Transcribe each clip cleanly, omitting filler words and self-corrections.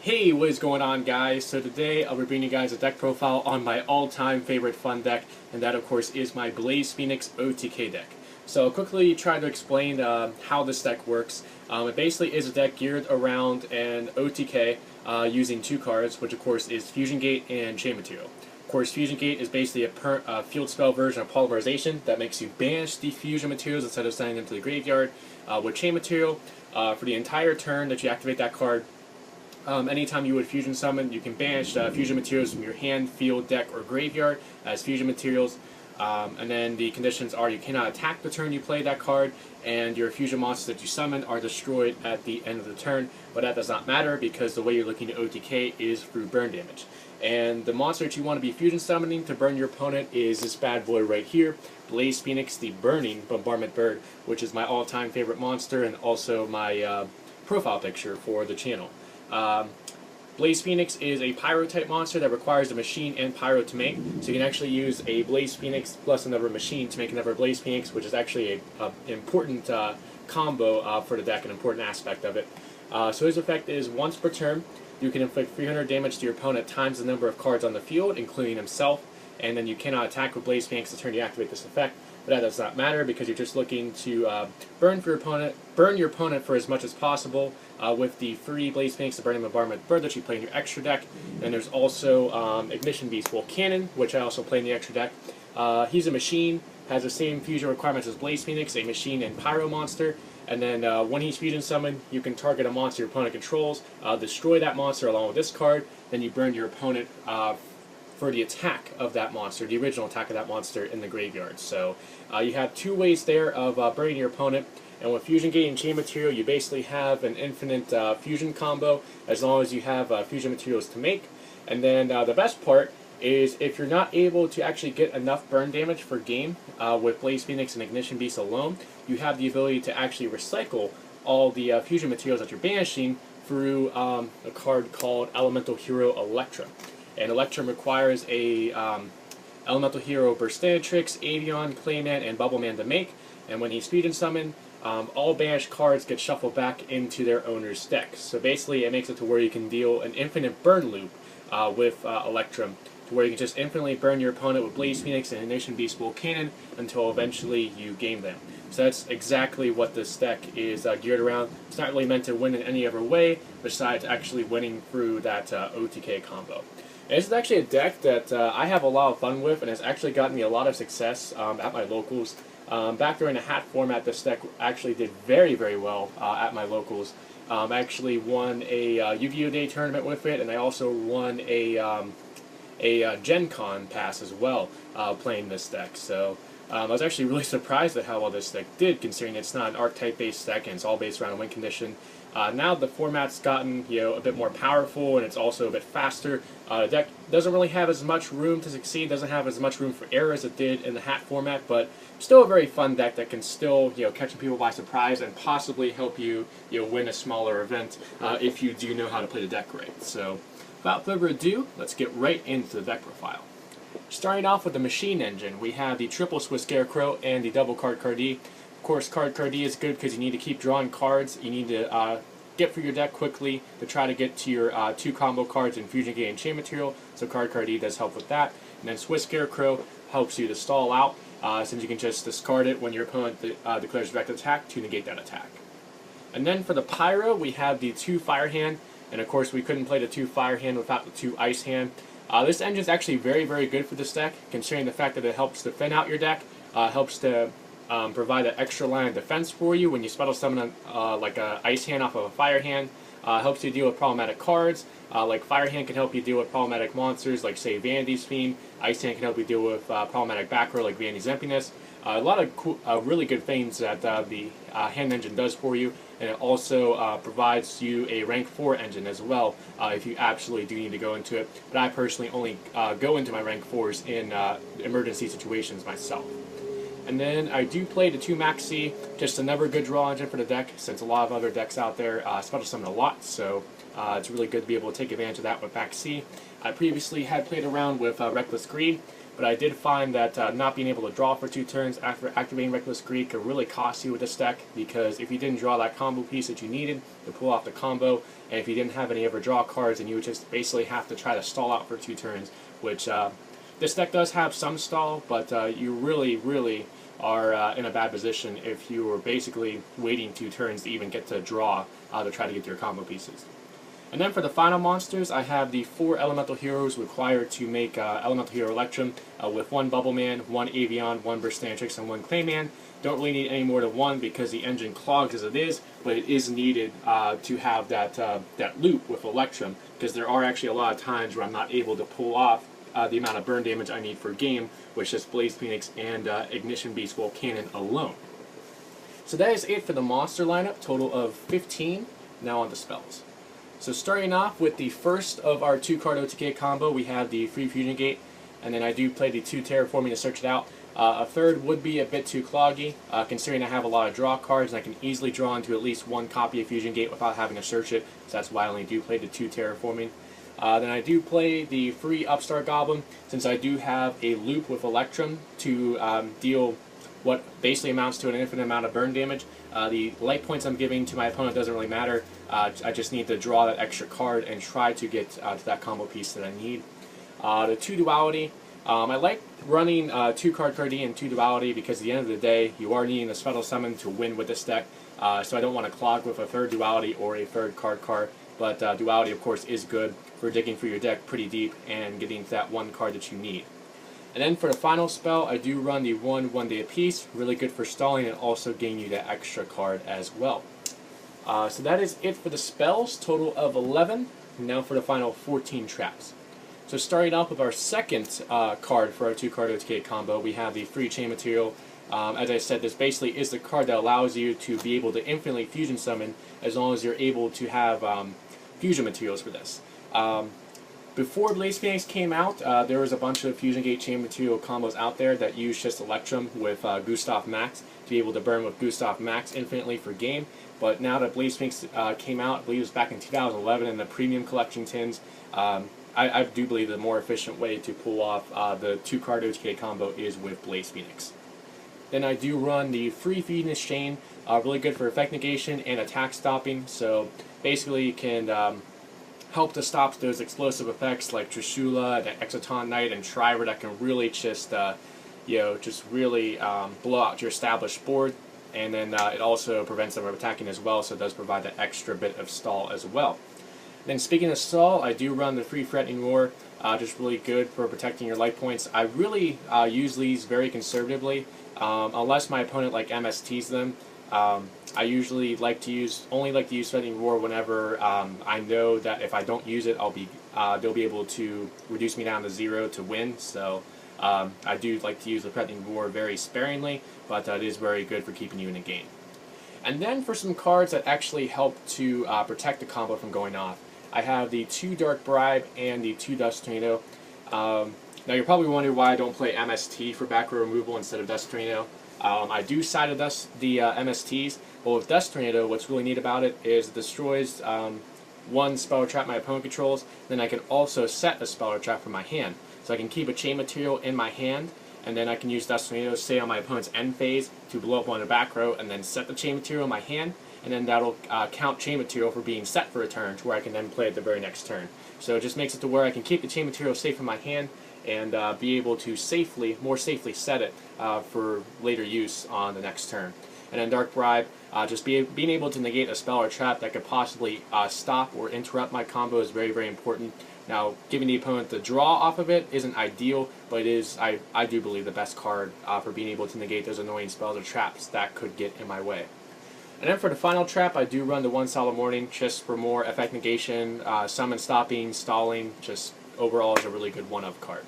Hey, what is going on, guys? So today I'll be bringing you guys a deck profile on my all-time favorite fun deck, and that of course is my Fenix OTK deck. So I'll quickly try to explain how this deck works. It basically is a deck geared around an OTK using two cards, which of course is Fusion Gate and Chain Material. Of course, Fusion Gate is basically a field spell version of Polymerization that makes you banish the fusion materials instead of sending them to the graveyard. With Chain Material, for the entire turn that you activate that card, anytime you would fusion summon, you can banish fusion materials from your hand, field, deck, or graveyard as fusion materials. And then the conditions are you cannot attack the turn you play that card, and your fusion monsters that you summon are destroyed at the end of the turn. But that does not matter because the way you're looking to OTK is through burn damage. And the monster that you want to be fusion summoning to burn your opponent is this bad boy right here, Fenix, the Burning Bombardment Bird, which is my all-time favorite monster and also my profile picture for the channel. Fenix is a Pyro type monster that requires a machine and Pyro to make, so you can actually use a Fenix plus another machine to make another Fenix, which is actually an important combo for the deck, an important aspect of it. So his effect is once per turn, you can inflict 300 damage to your opponent times the number of cards on the field, including himself, and then you cannot attack with Fenix the turn you activate this effect. But that does not matter because you're just looking to burn your opponent for as much as possible with the free Fenix, the Burning Bombardment Bird that you play in your extra deck. And there's also Ignition Beast Volcannon, which I also play in the extra deck. He's a machine, has the same fusion requirements as Fenix, a machine and Pyro monster. And then when he's fusion summoned, you can target a monster your opponent controls, destroy that monster along with this card, then you burn your opponent for the attack of that monster, the original attack of that monster in the graveyard. So you have two ways there of burning your opponent, and with Fusion Gate and Chain Material you basically have an infinite fusion combo as long as you have fusion materials to make. And then the best part is if you're not able to actually get enough burn damage per game with Fenix and Ignition Beast alone, you have the ability to actually recycle all the fusion materials that you're banishing through a card called Hero Electrum. And Electrum requires a Elemental Hero Burstinatrix, Avion, Clayman, and Bubbleman to make, and when he's fusion summoned, all banished cards get shuffled back into their owner's deck. So basically it makes it to where you can deal an infinite burn loop with Electrum, to where you can just infinitely burn your opponent with Fenix and Ignition Beast Volcannon until eventually you game them. So that's exactly what this deck is geared around. It's not really meant to win in any other way besides actually winning through that OTK combo. And this is actually a deck that I have a lot of fun with and has actually gotten me a lot of success at my locals. Back during the H.A.T format, this deck actually did very, very well at my locals. I actually won a Yu-Gi-Oh! Day tournament with it, and I also won a Gen Con pass as well playing this deck. So I was actually really surprised at how well this deck did, considering it's not an archetype-based deck and it's all based around a win condition. Now the format's gotten a bit more powerful and it's also a bit faster. The deck doesn't really have as much room to succeed, doesn't have as much room for error as it did in the H.A.T format, but still a very fun deck that can still catch people by surprise and possibly help you win a smaller event if you do know how to play the deck right. So without further ado, let's get right into the deck profile. Starting off with the machine engine, we have the triple Swiss Scarecrow and the double Card D. Of course, Card D is good because you need to keep drawing cards. You need to get through your deck quickly to try to get to your two combo cards in Fusion Gate and Chain Material, so Card D does help with that. And then Swiss Scarecrow helps you to stall out, since you can just discard it when your opponent declares direct attack to negate that attack. And then for the Pyro, we have the 2 Fire Hand, and of course we couldn't play the 2 Fire Hand without the 2 Ice Hand. This engine is actually very, very good for this deck, considering the fact that it helps to thin out your deck, helps to provide an extra line of defense for you when you special summon like an Ice Hand off of a Fire Hand. Helps you deal with problematic cards, like Fire Hand can help you deal with problematic monsters like, say, Vanity's Fiend. Ice Hand can help you deal with problematic back row like Vanity's Emptiness. A lot of cool, really good things that the hand engine does for you, and it also provides you a rank 4 engine as well if you absolutely do need to go into it. But I personally only go into my rank 4s in emergency situations myself. And then I do play the 2 Maxi, just another good draw engine for the deck, since a lot of other decks out there special summon a lot, so it's really good to be able to take advantage of that with Maxi. I previously had played around with Reckless Greed, but I did find that not being able to draw for 2 turns after activating Reckless Greed could really cost you with this deck, because if you didn't draw that combo piece that you needed to pull off the combo, and if you didn't have any overdraw cards, then you would just basically have to try to stall out for 2 turns, which this deck does have some stall, but you really are in a bad position if you were basically waiting 2 turns to even get to draw to try to get your combo pieces. And then for the final monsters, I have the 4 elemental heroes required to make Elemental Hero Electrum with 1 Bubble Man, 1 Avion, 1 Burstantrix, and 1 Clayman. Don't really need any more than 1 because the engine clogs as it is, but it is needed to have that loop with Electrum, because there are actually a lot of times where I'm not able to pull off the amount of burn damage I need for game, which is Blaze Phoenix and Ignition Beast Volcannon alone. So that is it for the monster lineup, total of 15. Now on the spells. So starting off with the first of our 2-card OTK combo, we have the Free Fusion Gate, and then I do play the 2 Terraforming to search it out. A third would be a bit too cloggy, considering I have a lot of draw cards, and I can easily draw into at least 1 copy of Fusion Gate without having to search it, so that's why I only do play the 2 Terraforming. Then I do play the free Upstart Goblin, since I do have a loop with Electrum to deal what basically amounts to an infinite amount of burn damage. The light points I'm giving to my opponent doesn't really matter. I just need to draw that extra card and try to get to that combo piece that I need. The 2 Duality. I like running 2 Card Cardi and 2 Duality because at the end of the day, you are needing a Special Summon to win with this deck. So I don't want to clog with a 3rd Duality or a 3rd card. But Duality, of course, is good for digging through your deck pretty deep and getting to that 1 card that you need. And then for the final spell, I do run the 1 day apiece, really good for stalling and also getting you that extra card as well. So that is it for the spells, total of 11. Now for the final 14 traps. So starting off with our second card for our 2-card OTK combo, we have the free chain material. As I said, this basically is the card that allows you to be able to infinitely fusion summon as long as you're able to have fusion materials for this. Before Blaze Phoenix came out, there was a bunch of Fusion Gate Chain Material combos out there that used just Electrum with Gustav Max to be able to burn with Gustav Max infinitely for game. But now that Blaze Phoenix came out, I believe it was back in 2011 in the premium collection tins, I do believe the more efficient way to pull off the 2-card OTK combo is with Blaze Phoenix. Then I do run the free Phoenix Chain, really good for effect negation and attack stopping. So basically you can help to stop those explosive effects like Trishula, the Exoton Knight, and Shriver that can really just, really blow out your established board. And then it also prevents them from attacking as well, so it does provide that extra bit of stall as well. Then speaking of stall, I do run the free Threatening Roar, just really good for protecting your life points. I really use these very conservatively, unless my opponent like MSTs them. I usually only like to use Threatening Roar whenever I know that if I don't use it, they'll be able to reduce me down to 0 to win. So I do like to use the Threatening Roar very sparingly, but it is very good for keeping you in the game. And then for some cards that actually help to protect the combo from going off, I have the 2 Dark Bribe and the 2 Dust Tornado. Now you're probably wondering why I don't play MST for back row removal instead of Dust Tornado. I do side of the MSTs, but with Dust Tornado, what's really neat about it is it destroys 1 spell or trap my opponent controls, then I can also set a spell or trap from my hand. So I can keep a chain material in my hand, and then I can use Dust Tornado, say on my opponent's end phase, to blow up on the back row, and then set the chain material in my hand, and then that'll count chain material for being set for a turn, to where I can then play it the very next turn. So it just makes it to where I can keep the chain material safe in my hand, and be able to more safely set it for later use on the next turn. And then Dark Bribe, just being able to negate a spell or trap that could possibly stop or interrupt my combo is very, very important. Now, giving the opponent the draw off of it isn't ideal, but it is, I do believe, the best card for being able to negate those annoying spells or traps that could get in my way. And then for the final trap, I do run the 1 Solid Morning just for more effect negation, summon stopping, stalling, just overall is a really good one-of card.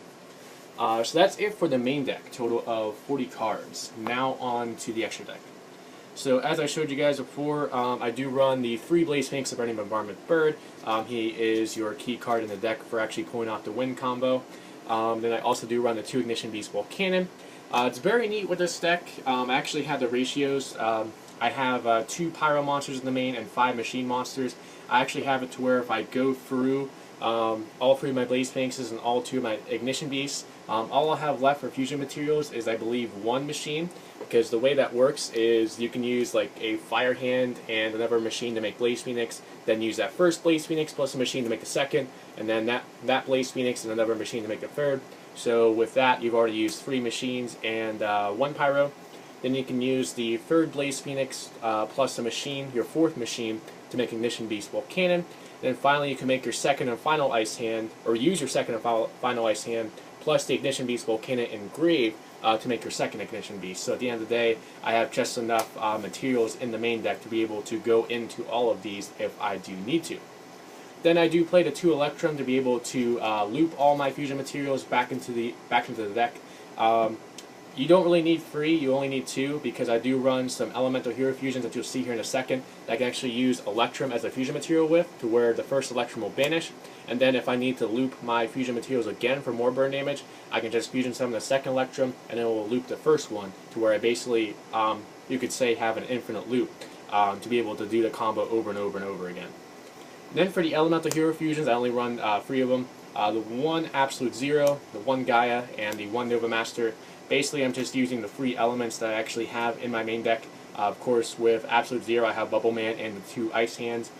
So that's it for the main deck, total of 40 cards. Now on to the extra deck. So as I showed you guys before, I do run the free Blaze Phoenix of Burning Bombardment Bird. He is your key card in the deck for actually pulling off the win combo. Then I also do run the 2 Ignition Beast Volcannon. It's very neat with this deck. I actually have the ratios. I have 2 Pyro monsters in the main and 5 Machine monsters. I actually have it to where if I go through all 3 of my Blaze Phoenixes and all 2 of my Ignition Beasts. All I'll have left for fusion materials is, I believe, 1 machine, because the way that works is you can use like a Fire Hand and another machine to make Blaze Phoenix, then use that first Blaze Phoenix plus a machine to make the second, and then that Blaze Phoenix and another machine to make the third. So with that, you've already used 3 machines and 1 Pyro. Then you can use the third Blaze Phoenix plus a machine, your 4th machine, to make Ignition Beast Volcannon. Then finally you can make your second and final Ice Hand, or use your second and final Ice Hand, plus the Ignition Beast Volcannon engraved to make your second Ignition Beast. So at the end of the day, I have just enough materials in the main deck to be able to go into all of these if I do need to. Then I do play the 2 Electrum to be able to loop all my fusion materials back into the deck. You don't really need 3, you only need 2, because I do run some elemental hero fusions that you'll see here in a second that I can actually use Electrum as a fusion material with, to where the first Electrum will banish, and then if I need to loop my fusion materials again for more burn damage, I can just fusion summon the second Electrum and it will loop the first one, to where I basically, you could say, have an infinite loop to be able to do the combo over and over and over again. And then for the elemental hero fusions, I only run 3 of them. The 1 Absolute Zero, the 1 Gaia, and the 1 Nova Master. Basically, I'm just using the 3 elements that I actually have in my main deck. Of course, with Absolute Zero, I have Bubble Man and the 2 Ice Hands.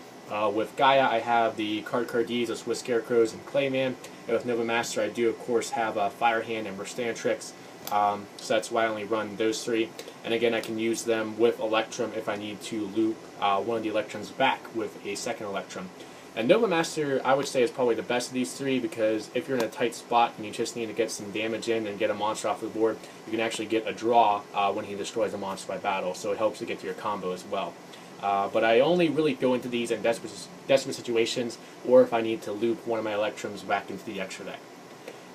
With Gaia, I have the Cards, the Swiss Scarecrows, and Clayman. And with Nova Master, I do, of course, have Fire Hand and Verstantrix. So that's why I only run those 3. And again, I can use them with Electrum if I need to loop one of the Electrums back with a second Electrum. And Nova Master, I would say, is probably the best of these 3, because if you're in a tight spot and you just need to get some damage in and get a monster off the board, you can actually get a draw when he destroys a monster by battle, so it helps to get to your combo as well. But I only really go into these in desperate situations, or if I need to loop one of my Electrums back into the extra deck.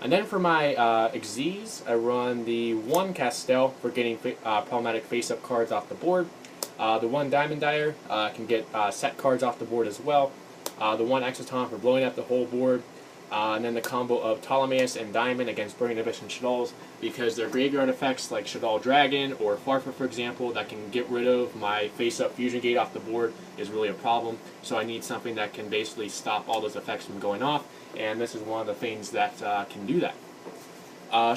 And then for my Xyz, I run the 1 Castel for getting problematic face-up cards off the board. The 1 Diamond Dyer can get set cards off the board as well. The 1 Exoton for blowing up the whole board, and then the combo of Ptolemaeus and Diamond against Burning Abyss and Shaddolls, because their graveyard effects like Shaddol Dragon or Farfa, for example, that can get rid of my face-up fusion gate off the board is really a problem. So I need something that can basically stop all those effects from going off, and this is one of the things that can do that.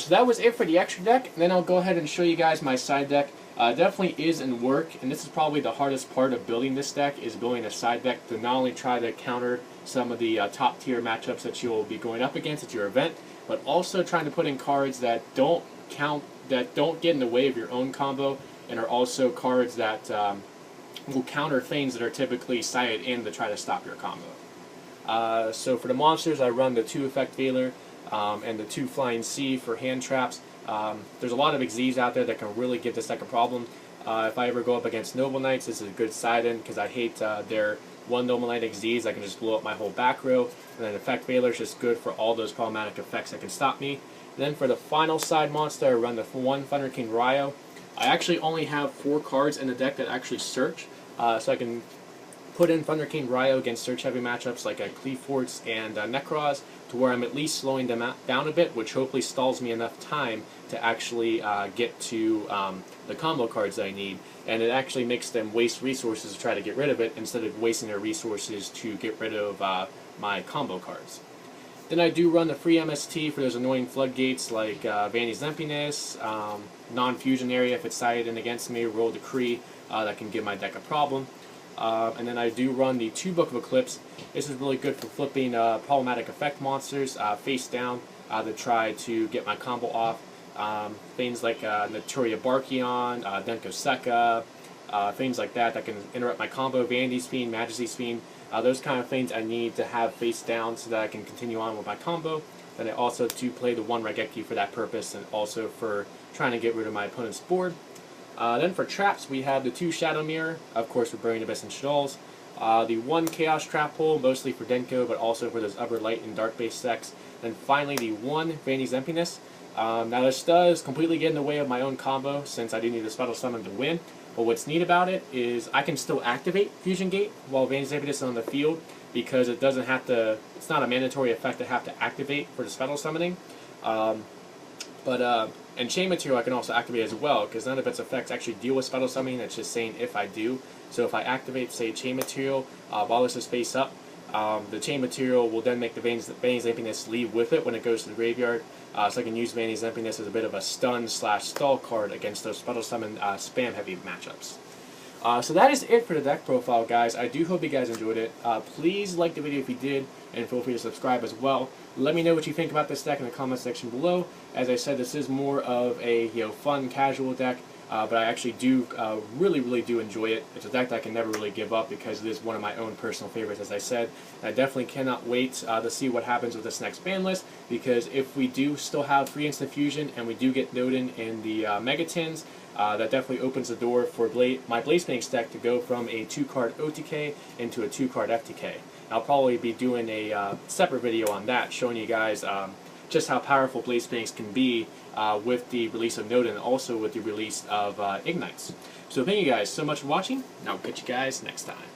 So that was it for the extra deck, and then I'll go ahead and show you guys my side deck. Definitely is in work, and this is probably the hardest part of building this deck, is building a side deck to not only try to counter some of the top tier matchups that you'll be going up against at your event, but also trying to put in cards that don't get in the way of your own combo, and are also cards that will counter things that are typically sided in to try to stop your combo. So for the monsters, I run the 2 Effect Veiler and the 2 Flying Sea for hand traps. There's a lot of Xyz out there that can really give this deck a problem. If I ever go up against Noble Knights, this is a good side-in, because I hate their 1 Noble Knight Xyz. I can just blow up my whole back row, and then Effect Veiler is just good for all those problematic effects that can stop me. And then for the final side monster, I run the 1 Thunder King Ryo. I actually only have 4 cards in the deck that actually search, so I can put in Thunder King Ryo against search-heavy matchups like Cleaforts and Necros, to where I'm at least slowing them down a bit, which hopefully stalls me enough time to actually get to the combo cards that I need, and it actually makes them waste resources to try to get rid of it, instead of wasting their resources to get rid of my combo cards. Then I do run the free MST for those annoying floodgates like Vanny's Emptiness, non-fusion area if it's sided in against me, Roll Decree, that can give my deck a problem. And then I do run the 2 Book of Eclipse. This is really good for flipping problematic effect monsters face down to try to get my combo off. Things like Naturia Barkion, Denko Sekka, things like that can interrupt my combo, Vandy's Fiend, Majesty's Fiend. Those kind of things I need to have face down so that I can continue on with my combo. Then I also do play the 1 Raigeki for that purpose, and also for trying to get rid of my opponent's board. Then for traps, we have the 2 Shadow Mirror, of course for Burning Abyss and Shaddolls. The 1 Chaos Trap Hole, mostly for Denko, but also for those other light and dark based decks. Then finally the 1 Vandy's Emptiness. Now this does completely get in the way of my own combo, since I do need a Special Summon to win. But what's neat about it is I can still activate Fusion Gate while Vandy's Emptiness is on the field, because it doesn't have to, it's not a mandatory effect to have to activate for the Special Summoning. And Chain Material I can also activate as well, because none of its effects actually deal with Special Summoning, it's just saying if I do. So if I activate, say, Chain Material while this is face up, The chain material will then make the Vayne's Emptiness leave with it when it goes to the graveyard, so I can use Vayne's Emptiness as a bit of a stun/stall card against those Special Summon spam heavy matchups. So that is it for the deck profile, guys. I do hope you guys enjoyed it. Please like the video if you did, and feel free to subscribe as well. Let me know what you think about this deck in the comment section below. As I said, this is more of a fun, casual deck, but I actually do really do enjoy it. It's a deck that I can never really give up because it is one of my own personal favorites, as I said. I definitely cannot wait to see what happens with this next ban list, because if we do still have free instant fusion and we do get Nodin in the Megatins, that definitely opens the door for my Blaze Phoenix deck to go from a 2-card OTK into a 2-card FTK. I'll probably be doing a separate video on that, showing you guys just how powerful Blaze Phoenix can be with the release of Nodin and also with the release of Ignites. So thank you guys so much for watching, and I'll catch you guys next time.